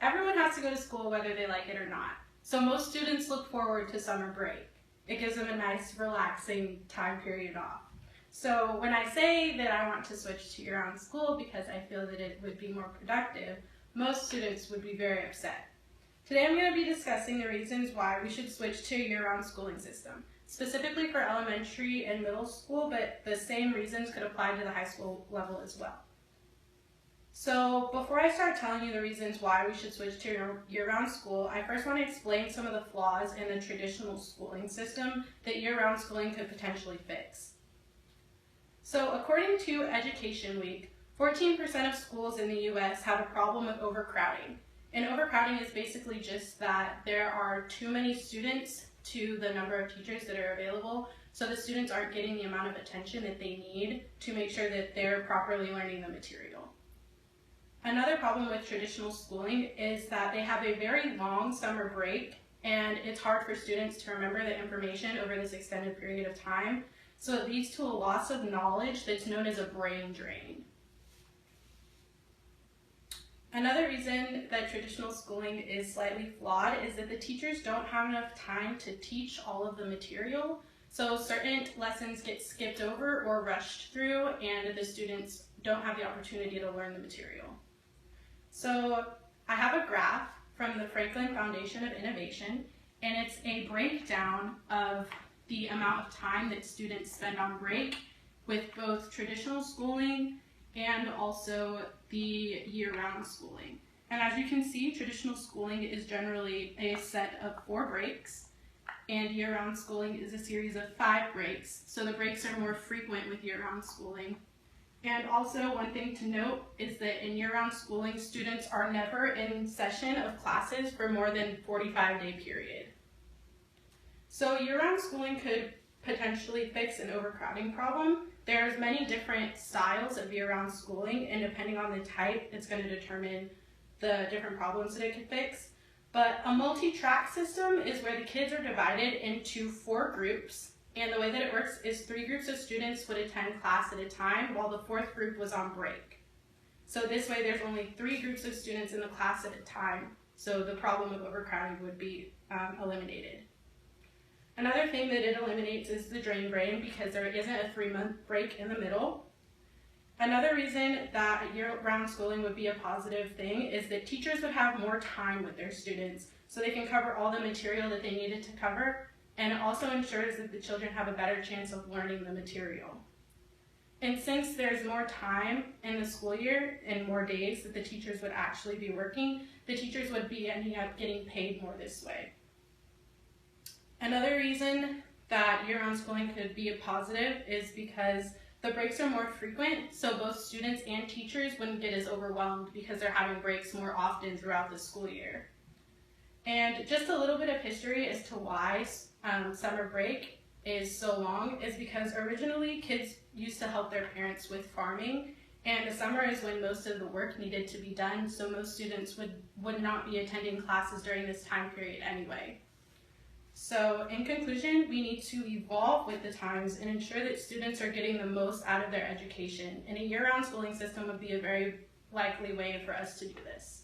Everyone has to go to school whether they like it or not. So most students look forward to summer break. It gives them a nice, relaxing time period off. So when I say that I want to switch to year-round school because I feel that it would be more productive, most students would be very upset. Today I'm going to be discussing the reasons why we should switch to a year-round schooling system, specifically for elementary and middle school, but the same reasons could apply to the high school level as well. So before I start telling you the reasons why we should switch to year-round school, I first want to explain some of the flaws in the traditional schooling system that year-round schooling could potentially fix. So according to Education Week, 14% of schools in the US have a problem with overcrowding. And overcrowding is basically just that there are too many students to the number of teachers that are available, so the students aren't getting the amount of attention that they need to make sure that they're properly learning the material. Another problem with traditional schooling is that they have a very long summer break, and it's hard for students to remember the information over this extended period of time, so it leads to a loss of knowledge that's known as a brain drain. Another reason that traditional schooling is slightly flawed is that the teachers don't have enough time to teach all of the material, so certain lessons get skipped over or rushed through, and the students don't have the opportunity to learn the material. So I have a graph from the Franklin Foundation of Innovation, and it's a breakdown of the amount of time that students spend on break with both traditional schooling and also the year-round schooling. And as you can see, traditional schooling is generally a set of 4 breaks, and year-round schooling is a series of 5 breaks, so the breaks are more frequent with year-round schooling. And also, one thing to note is that in year-round schooling, students are never in session of classes for more than 45-day period. So year-round schooling could potentially fix an overcrowding problem. There's many different styles of year-round schooling, and depending on the type, it's going to determine the different problems that it could fix. But a multi-track system is where the kids are divided into 4 groups. And the way that it works is 3 groups of students would attend class at a time while the 4th group was on break. So this way there's only 3 groups of students in the class at a time, so the problem of overcrowding would be eliminated. Another thing that it eliminates is the drain brain because there isn't a 3-month break in the middle. Another reason that year-round schooling would be a positive thing is that teachers would have more time with their students so they can cover all the material that they needed to cover, and it also ensures that the children have a better chance of learning the material. And since there's more time in the school year and more days that the teachers would actually be working, the teachers would be ending up getting paid more this way. Another reason that year-round schooling could be a positive is because the breaks are more frequent, so both students and teachers wouldn't get as overwhelmed because they're having breaks more often throughout the school year. And just a little bit of history as to why summer break is so long is because originally kids used to help their parents with farming, and the summer is when most of the work needed to be done, so most students would not be attending classes during this time period anyway. So in conclusion, we need to evolve with the times and ensure that students are getting the most out of their education, and a year-round schooling system would be a very likely way for us to do this.